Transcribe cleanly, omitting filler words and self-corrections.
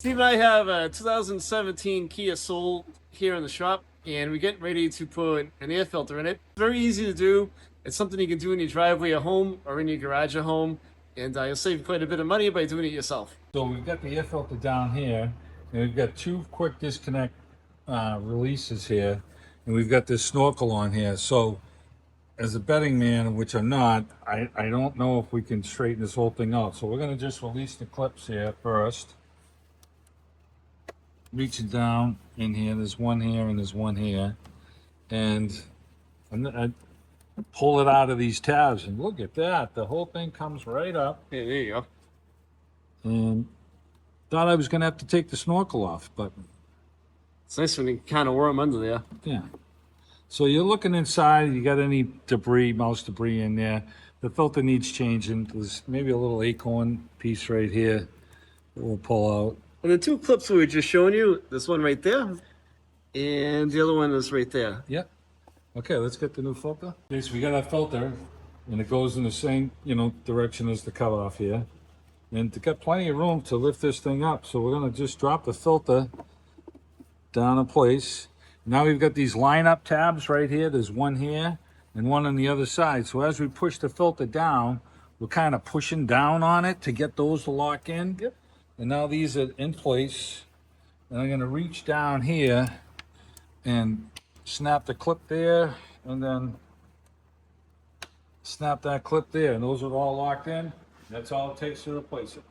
Steve and I have a 2017 Kia Soul here in the shop, and we're getting ready to put an air filter in it. It's very easy to do. It's something you can do in your driveway at home or in your garage at home, and you'll save quite a bit of money by doing it yourself. So we've got the air filter down here, and we've got two quick disconnect releases here, and we've got this snorkel on here. So as a betting man, which I'm not, I don't know if we can straighten this whole thing out. So we're going to just release the clips here first. Reach it down in here. There's one here and there's one here. And I pull it out of these tabs, and look at that. The whole thing comes right up. Yeah, there you go. And thought I was going to have to take the snorkel off, but It's nice when you kind of worm under there. yeah. So you're looking inside, you got any debris, mouse debris in there. The filter needs changing. There's maybe a little acorn piece right here that we'll pull out. And the two clips we were just showing you, this one right there, and the other one is right there. Yep. Okay, let's get the new filter. Okay, so we got our filter, and it goes in the same, direction as the cutoff here. And to get plenty of room to lift this thing up, so we're gonna just drop the filter down in place. Now we've got these line-up tabs right here. There's one here and one on the other side. So as we push the filter down, we're kind of pushing down on it to get those to lock in. Yep. And now these are in place. And I'm going to reach down here and snap the clip there, and then snap that clip there. And those are all locked in. That's all it takes to replace it.